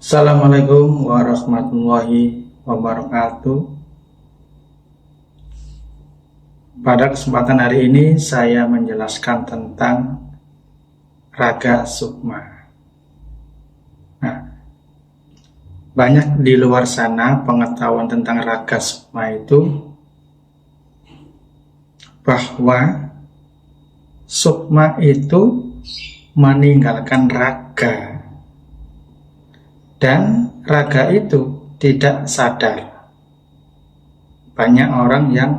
Assalamualaikum warahmatullahi wabarakatuh. Pada kesempatan hari ini saya menjelaskan tentang raga sukma. Nah, banyak di luar sana pengetahuan tentang raga sukma itu bahwa sukma itu meninggalkan raga. Dan raga itu tidak sadar. Banyak orang yang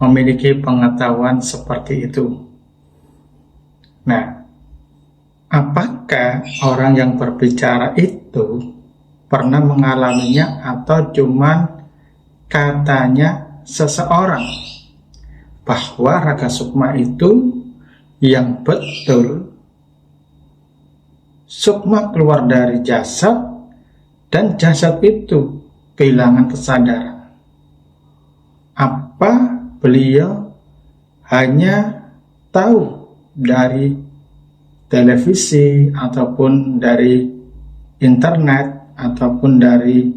memiliki pengetahuan seperti itu. Nah, apakah orang yang berbicara itu pernah mengalaminya atau cuman katanya seseorang? Bahwa raga sukma itu yang betul sukma keluar dari jasad dan jasad itu kehilangan kesadaran. Apa beliau hanya tahu dari televisi ataupun dari internet ataupun dari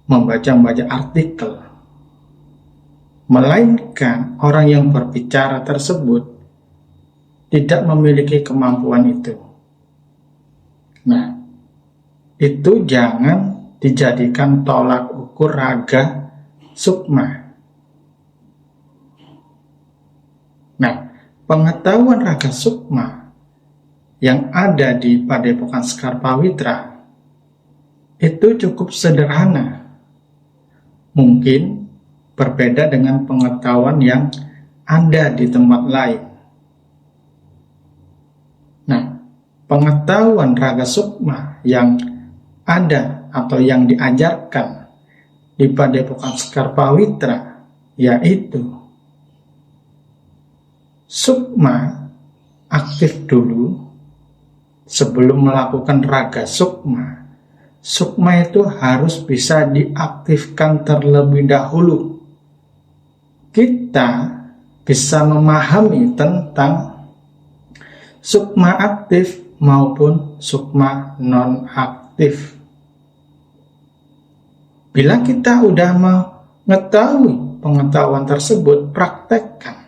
membaca-baca artikel, melainkan orang yang berbicara tersebut tidak memiliki kemampuan itu. Nah, itu jangan dijadikan tolak ukur raga sukma. Nah, pengetahuan raga sukma yang ada di Padepokan Sekar Pawitra itu cukup sederhana. Mungkin berbeda dengan pengetahuan yang ada di tempat lain. Nah, pengetahuan raga sukma yang ada atau yang diajarkan di Padepokan Sekar Pawitra yaitu sukma aktif dulu sebelum melakukan raga sukma. Sukma itu harus bisa diaktifkan terlebih dahulu. Kita bisa memahami tentang sukma aktif maupun sukma non-aktif. Bila kita udah mengetahui pengetahuan tersebut, praktekkan.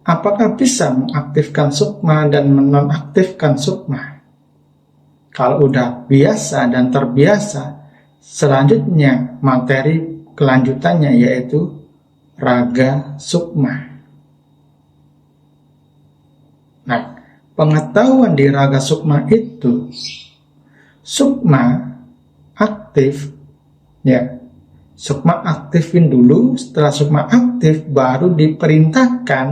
Apakah bisa mengaktifkan sukma dan menonaktifkan sukma? Kalau udah biasa dan terbiasa, selanjutnya materi kelanjutannya yaitu raga sukma. Nah, pengetahuan di raga sukma itu sukma aktif ya. Sukma aktifin dulu, setelah sukma aktif baru diperintahkan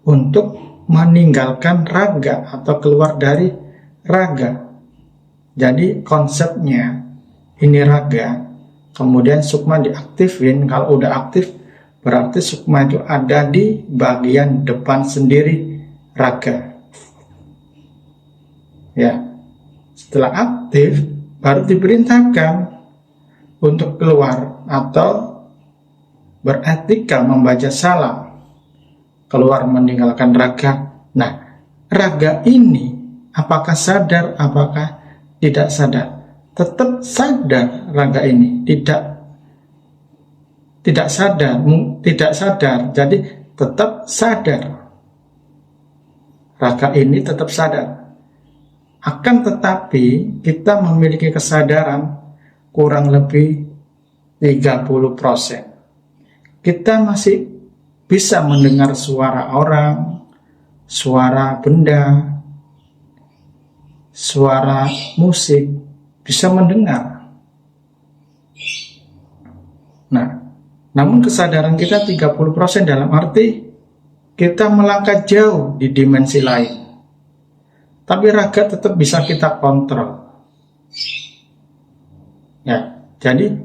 untuk meninggalkan raga atau keluar dari raga. Jadi konsepnya ini raga, kemudian sukma diaktifin. Kalau udah aktif berarti sukma itu ada di bagian depan sendiri raga. Ya, setelah aktif baru diperintahkan untuk keluar atau beretika membaca salam, keluar meninggalkan raga. Nah, raga ini apakah sadar, apakah tidak sadar? Tetap sadar raga ini, tidak sadar. Jadi tetap sadar. Raga ini tetap sadar. Akan tetapi kita memiliki kesadaran kurang lebih 30%. Kita masih bisa mendengar suara orang, suara benda, suara musik, bisa mendengar. Nah, namun kesadaran kita 30% dalam arti kita melangkah jauh di dimensi lain. Tapi raga tetap bisa kita kontrol. Ya, jadi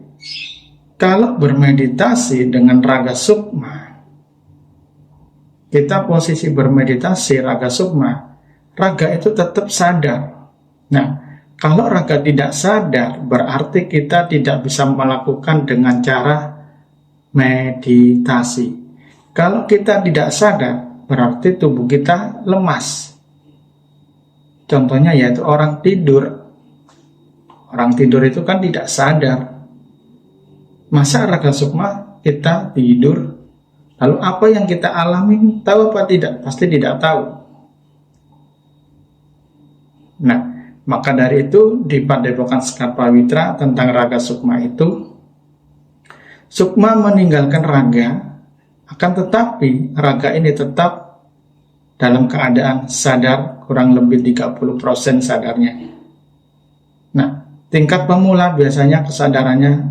kalau bermeditasi dengan raga sukma, kita posisi bermeditasi raga sukma, raga itu tetap sadar. Nah, kalau raga tidak sadar, berarti kita tidak bisa melakukan dengan cara meditasi. Kalau kita tidak sadar, berarti tubuh kita lemas. Contohnya yaitu orang tidur. Orang tidur itu kan tidak sadar. Masa raga sukma kita tidur, lalu apa yang kita alami tahu apa tidak? Pasti tidak tahu. Nah, maka dari itu di Padepokan Sekar Pawitra tentang raga sukma itu, sukma meninggalkan raga, akan tetapi raga ini tetap dalam keadaan sadar, kurang lebih 30% sadarnya. Nah, tingkat pemula biasanya kesadarannya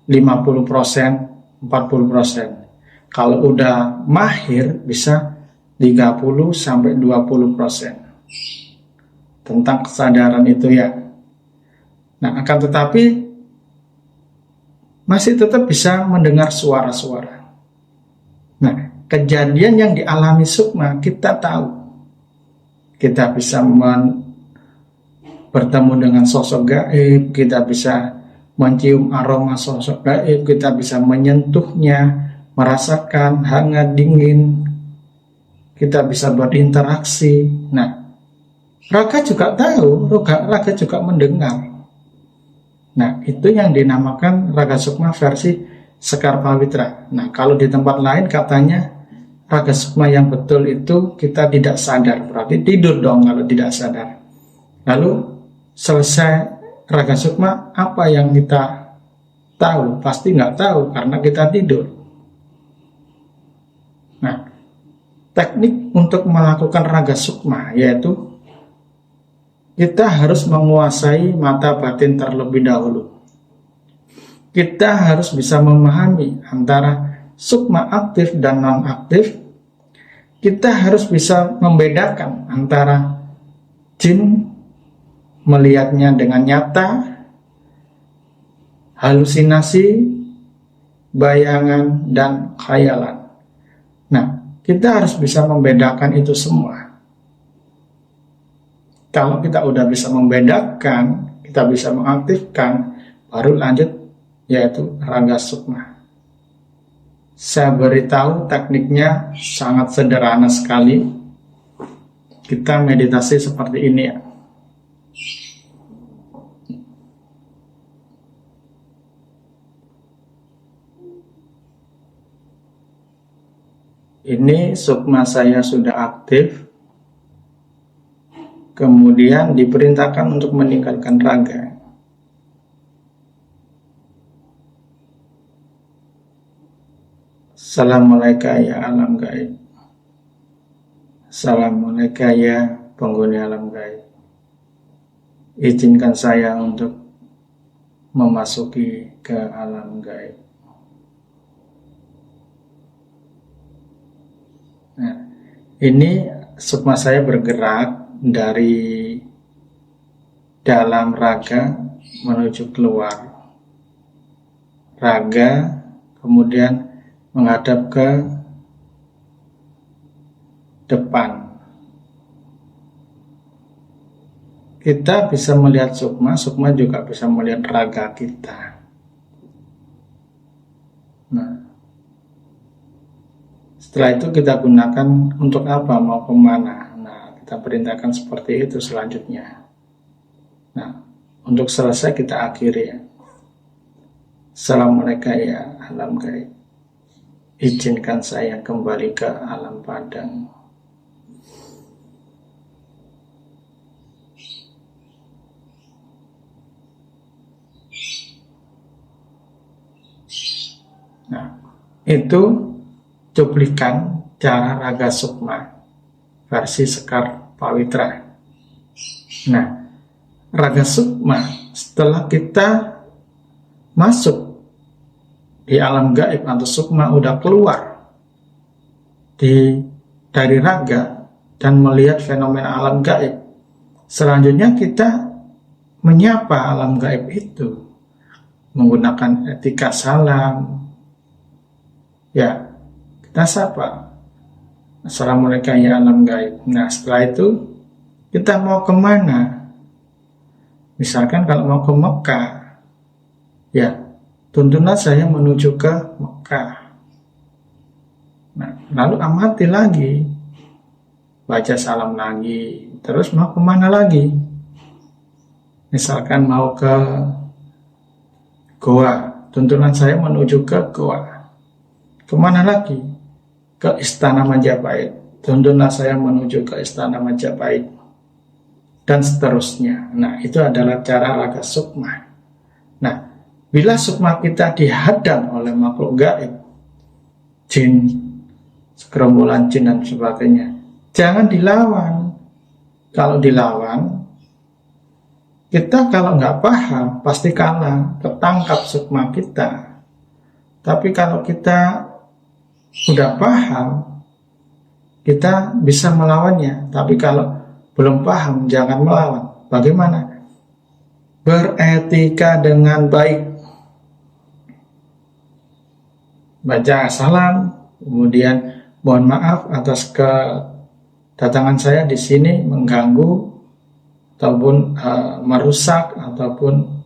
50%, 40%. Kalau udah mahir bisa 30-20% tentang kesadaran itu ya. Nah, akan tetapi masih tetap bisa mendengar suara-suara. Nah, kejadian yang dialami sukma kita tahu. Kita bisa bertemu dengan sosok gaib, kita bisa mencium aroma sosok gaib, kita bisa menyentuhnya, merasakan hangat dingin, kita bisa berinteraksi. Nah, raga juga tahu, raga juga mendengar. Nah, itu yang dinamakan raga sukma versi Sekar Pawitra. Nah, kalau di tempat lain katanya raga sukma yang betul itu kita tidak sadar, berarti tidur dong kalau tidak sadar. Lalu selesai raga sukma, apa yang kita tahu? Pasti nggak tahu karena kita tidur. Nah, teknik untuk melakukan raga sukma yaitu kita harus menguasai mata batin terlebih dahulu. Kita harus bisa memahami antara sukma aktif dan non-aktif. Kita harus bisa membedakan antara jin melihatnya dengan nyata, halusinasi, bayangan, dan khayalan. Nah, kita harus bisa membedakan itu semua. Kalau kita udah bisa membedakan, kita bisa mengaktifkan, baru lanjut yaitu raga sukma. Saya beritahu tekniknya sangat sederhana sekali. Kita meditasi seperti ini ya. Ini sukma saya sudah aktif. Kemudian diperintahkan untuk meninggalkan raga. Assalamualaikum ya alam gaib. Assalamualaikum ya penghuni alam gaib. Izinkan saya untuk memasuki ke alam gaib. Nah, ini sukma saya bergerak dari dalam raga menuju keluar raga, kemudian menghadap ke depan. Kita bisa melihat sukma, sukma juga bisa melihat raga kita. Nah, setelah itu kita gunakan untuk apa, mau kemana. Nah, kita perintahkan seperti itu selanjutnya. Nah, untuk selesai kita akhiri ya. Assalamualaikum ya alam gaib. Izinkan saya kembali ke alam padang. Nah, itu cuplikan cara raga sukma versi Sekar Pawitra. Nah, raga sukma setelah kita masuk di alam gaib atau sukma udah keluar dari raga dan melihat fenomena alam gaib, selanjutnya kita menyapa alam gaib itu menggunakan etika salam. Ya, kita sapa. Assalamualaikum ya alam gaib. Nah, setelah itu kita mau kemana? Misalkan kalau mau ke Mekah, ya tuntunlah saya menuju ke Mekah. Nah, lalu amati lagi, baca salam lagi, terus mau kemana lagi? Misalkan mau ke goa, tuntunan saya menuju ke goa. Kemana lagi? Ke Istana Majapahit. Tuntunan saya menuju ke Istana Majapahit. Dan seterusnya. Nah, itu adalah cara raga sukma. Nah, bila sukma kita dihadang oleh makhluk gaib, jin, segerombolan jin dan sebagainya, jangan dilawan. Kalau dilawan, kita kalau nggak paham pasti kalah, ketangkap sukma kita. Tapi kalau kita udah paham, kita bisa melawannya. Tapi kalau belum paham, jangan melawan. Bagaimana? Beretika dengan baik. Baca salam, kemudian mohon maaf atas kedatangan saya di sini mengganggu ataupun merusak ataupun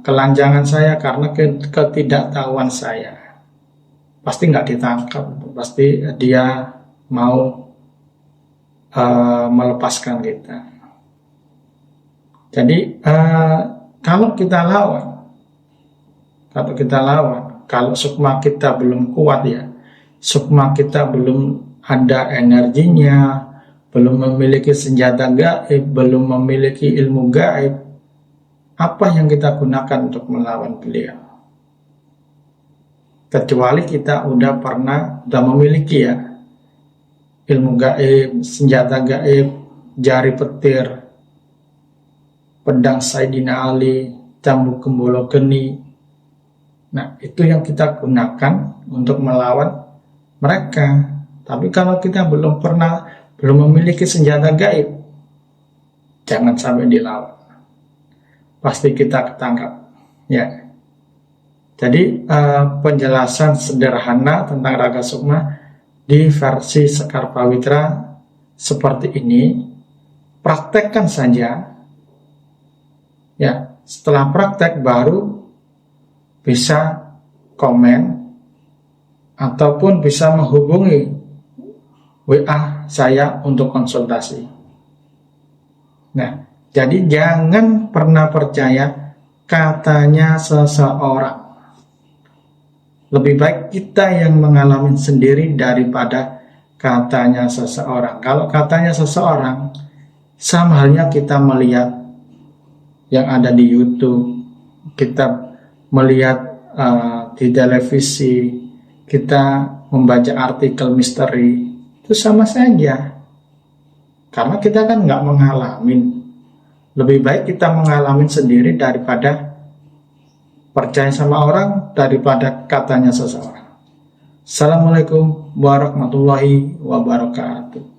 kelanjangan saya karena ketidaktahuan saya. Pasti nggak ditangkap, pasti dia mau melepaskan kita. Jadi kalau kita lawan, kalau sukma kita belum kuat ya, sukma kita belum ada energinya, belum memiliki senjata gaib, belum memiliki ilmu gaib, apa yang kita gunakan untuk melawan beliau? Kecuali kita udah memiliki ya ilmu gaib, senjata gaib, jari petir, pedang Sayyidina Ali, cambuk gembolo geni. Nah, itu yang kita gunakan untuk melawan mereka. Tapi kalau kita belum memiliki senjata gaib, jangan sampai dilawan. Pasti kita ketangkap. Ya. Jadi penjelasan sederhana tentang raga sukma di versi Sekar Pawitra seperti ini. Praktekkan saja. Ya, setelah praktek baru bisa komen ataupun bisa menghubungi WA saya untuk konsultasi. Nah, jadi jangan pernah percaya katanya seseorang. Lebih baik kita yang mengalami sendiri daripada katanya seseorang. Kalau katanya seseorang, sama halnya kita melihat yang ada di YouTube, kita melihat di televisi, kita membaca artikel misteri, itu sama saja. Karena kita kan nggak mengalami. Lebih baik kita mengalami sendiri daripada percaya sama orang daripada katanya seseorang. Assalamualaikum warahmatullahi wabarakatuh.